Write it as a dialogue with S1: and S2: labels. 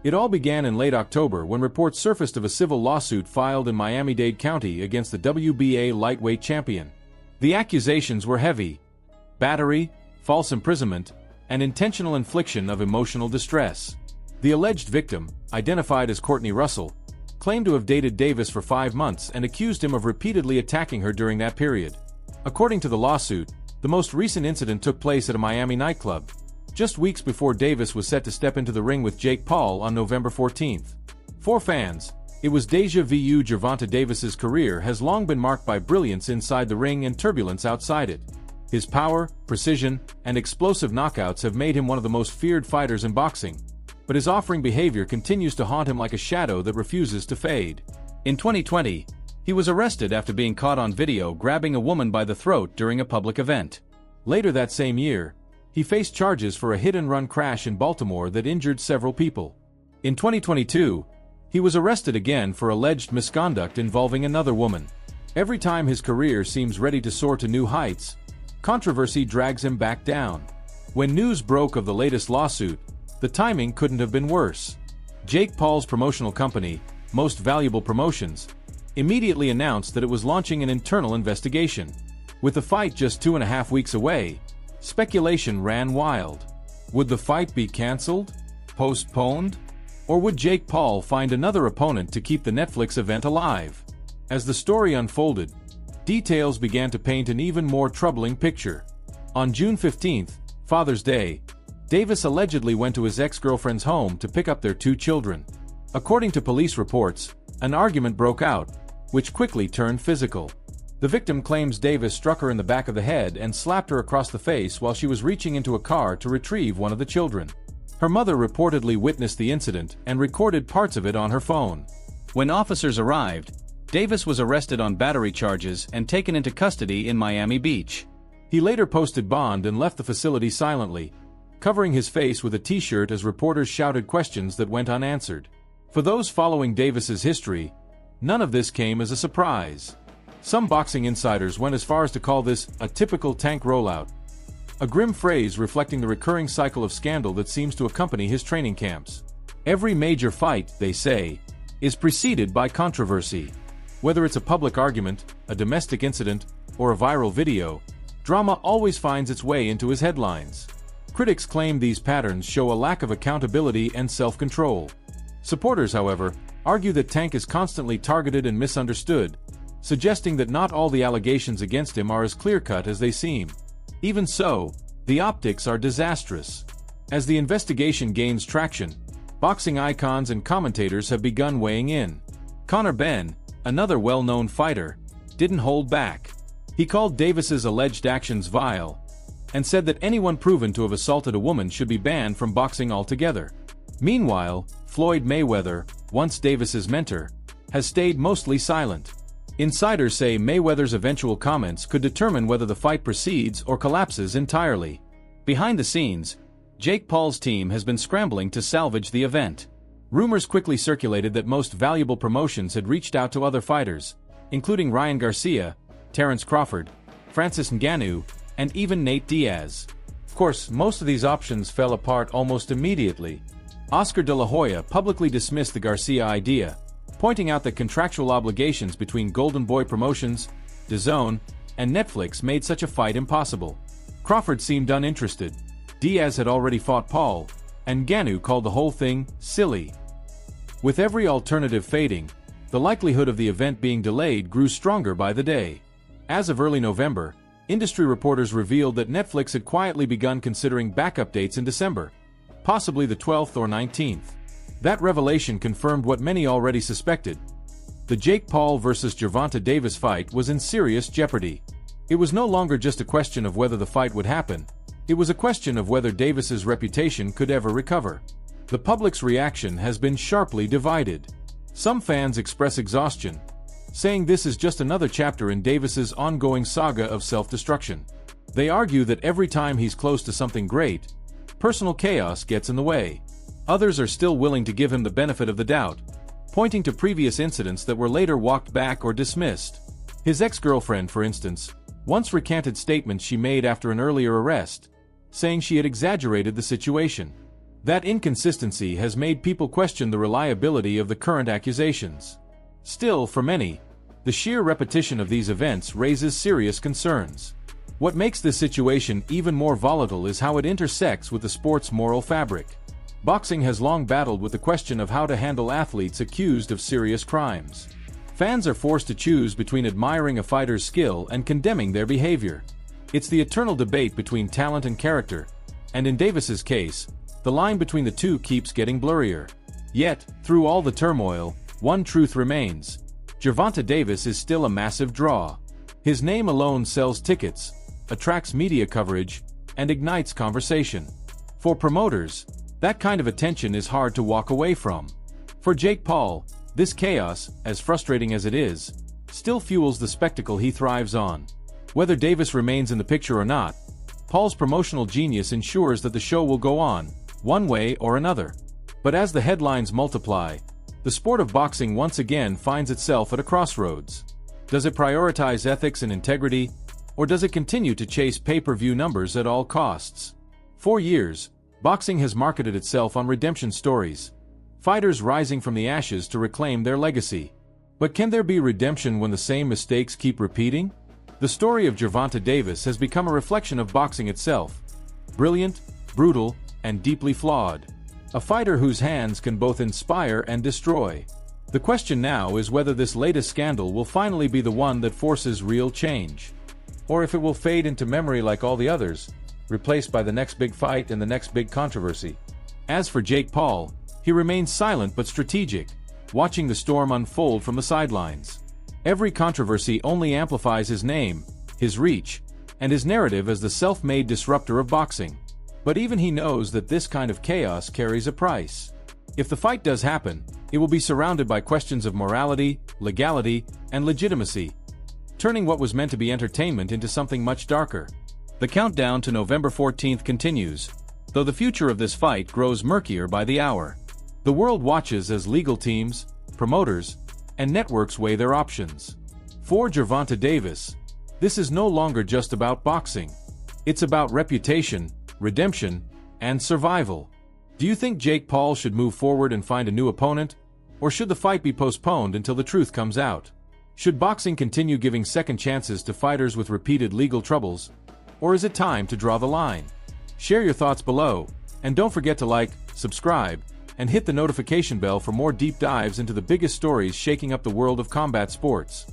S1: It all began in late October when reports surfaced of a civil lawsuit filed in Miami-Dade County against the WBA lightweight champion. The accusations were heavy: battery, false imprisonment, and intentional infliction of emotional distress. The alleged victim, identified as Courtney Russell, claimed to have dated Davis for 5 months and accused him of repeatedly attacking her during that period. According to the lawsuit, the most recent incident took place at a Miami nightclub, just weeks before Davis was set to step into the ring with Jake Paul on November 14th. For fans, it was déjà vu. Gervonta Davis's career has long been marked by brilliance inside the ring and turbulence outside it. His power, precision, and explosive knockouts have made him one of the most feared fighters in boxing, but his offering behavior continues to haunt him like a shadow that refuses to fade. In 2020, he was arrested after being caught on video grabbing a woman by the throat during a public event. Later that same year, he faced charges for a hit-and-run crash in Baltimore that injured several people. In 2022, he was arrested again for alleged misconduct involving another woman. Every time his career seems ready to soar to new heights, controversy drags him back down. When news broke of the latest lawsuit, the timing couldn't have been worse. Jake Paul's promotional company, Most Valuable Promotions, immediately announced that it was launching an internal investigation. With the fight just 2.5 weeks away, speculation ran wild. Would the fight be cancelled? Postponed? Or would Jake Paul find another opponent to keep the Netflix event alive? As the story unfolded, details began to paint an even more troubling picture. On June 15th, Father's Day, Davis allegedly went to his ex-girlfriend's home to pick up their 2 children. According to police reports, an argument broke out, which quickly turned physical. The victim claims Davis struck her in the back of the head and slapped her across the face while she was reaching into a car to retrieve one of the children. Her mother reportedly witnessed the incident and recorded parts of it on her phone.
S2: When officers arrived, Davis was arrested on battery charges and taken into custody in Miami Beach.
S1: He later posted bond and left the facility silently, covering his face with a t-shirt as reporters shouted questions that went unanswered. For those following Davis's history, none of this came as a surprise. Some boxing insiders went as far as to call this a typical tank rollout, a grim phrase reflecting the recurring cycle of scandal that seems to accompany his training camps. Every major fight, they say, is preceded by controversy. Whether it's a public argument, a domestic incident, or a viral video, drama always finds its way into his headlines. Critics claim these patterns show a lack of accountability and self-control. Supporters, however, argue that Tank is constantly targeted and misunderstood, suggesting that not all the allegations against him are as clear-cut as they seem. Even so, the optics are disastrous. As the investigation gains traction, boxing icons and commentators have begun weighing in. Conor Benn, another well-known fighter, didn't hold back. He called Davis's alleged actions vile, and said that anyone proven to have assaulted a woman should be banned from boxing altogether. Meanwhile, Floyd Mayweather, once Davis's mentor, has stayed mostly silent. Insiders say Mayweather's eventual comments could determine whether the fight proceeds or collapses entirely. Behind the scenes, Jake Paul's team has been scrambling to salvage the event. Rumors quickly circulated that Most Valuable Promotions had reached out to other fighters, including Ryan Garcia, Terence Crawford, Francis Ngannou, and even Nate Diaz. Of course, most of these options fell apart almost immediately. Oscar de la Hoya publicly dismissed the Garcia idea, pointing out that contractual obligations between Golden Boy Promotions, DAZN, and Netflix made such a fight impossible. Crawford seemed uninterested. Diaz had already fought Paul, and Ngannou called the whole thing silly. With every alternative fading, the likelihood of the event being delayed grew stronger by the day. As of early November, industry reporters revealed that Netflix had quietly begun considering backup dates in December, possibly the 12th or 19th. That revelation confirmed what many already suspected. The Jake Paul vs. Gervonta Davis fight was in serious jeopardy. It was no longer just a question of whether the fight would happen, it was a question of whether Davis's reputation could ever recover. The public's reaction has been sharply divided. Some fans express exhaustion, saying this is just another chapter in Davis's ongoing saga of self-destruction. They argue that every time he's close to something great, personal chaos gets in the way. Others are still willing to give him the benefit of the doubt, pointing to previous incidents that were later walked back or dismissed. His ex-girlfriend, for instance, once recanted statements she made after an earlier arrest, saying she had exaggerated the situation. That inconsistency has made people question the reliability of the current accusations. Still, for many, the sheer repetition of these events raises serious concerns. What makes this situation even more volatile is how it intersects with the sport's moral fabric. Boxing has long battled with the question of how to handle athletes accused of serious crimes. Fans are forced to choose between admiring a fighter's skill and condemning their behavior. It's the eternal debate between talent and character, and in Davis's case, the line between the two keeps getting blurrier. Yet, through all the turmoil, one truth remains. Gervonta Davis is still a massive draw. His name alone sells tickets, attracts media coverage, and ignites conversation. For promoters, that kind of attention is hard to walk away from. For Jake Paul, this chaos, as frustrating as it is, still fuels the spectacle he thrives on. Whether Davis remains in the picture or not, Paul's promotional genius ensures that the show will go on, one way or another. But as the headlines multiply, the sport of boxing once again finds itself at a crossroads. Does it prioritize ethics and integrity, or does it continue to chase pay-per-view numbers at all costs? For years, boxing has marketed itself on redemption stories, fighters rising from the ashes to reclaim their legacy. But can there be redemption when the same mistakes keep repeating? The story of Gervonta Davis has become a reflection of boxing itself. Brilliant, brutal, and deeply flawed. A fighter whose hands can both inspire and destroy. The question now is whether this latest scandal will finally be the one that forces real change, or if it will fade into memory like all the others, replaced by the next big fight and the next big controversy. As for Jake Paul, he remains silent but strategic, watching the storm unfold from the sidelines. Every controversy only amplifies his name, his reach, and his narrative as the self-made disruptor of boxing. But even he knows that this kind of chaos carries a price. If the fight does happen, it will be surrounded by questions of morality, legality, and legitimacy, turning what was meant to be entertainment into something much darker. The countdown to November 14th continues, though the future of this fight grows murkier by the hour. The world watches as legal teams, promoters, and networks weigh their options. For Gervonta Davis, this is no longer just about boxing. It's about reputation, redemption, and survival. Do you think Jake Paul should move forward and find a new opponent? Or should the fight be postponed until the truth comes out? Should boxing continue giving second chances to fighters with repeated legal troubles? Or is it time to draw the line? Share your thoughts below, and don't forget to like, subscribe, and hit the notification bell for more deep dives into the biggest stories shaking up the world of combat sports.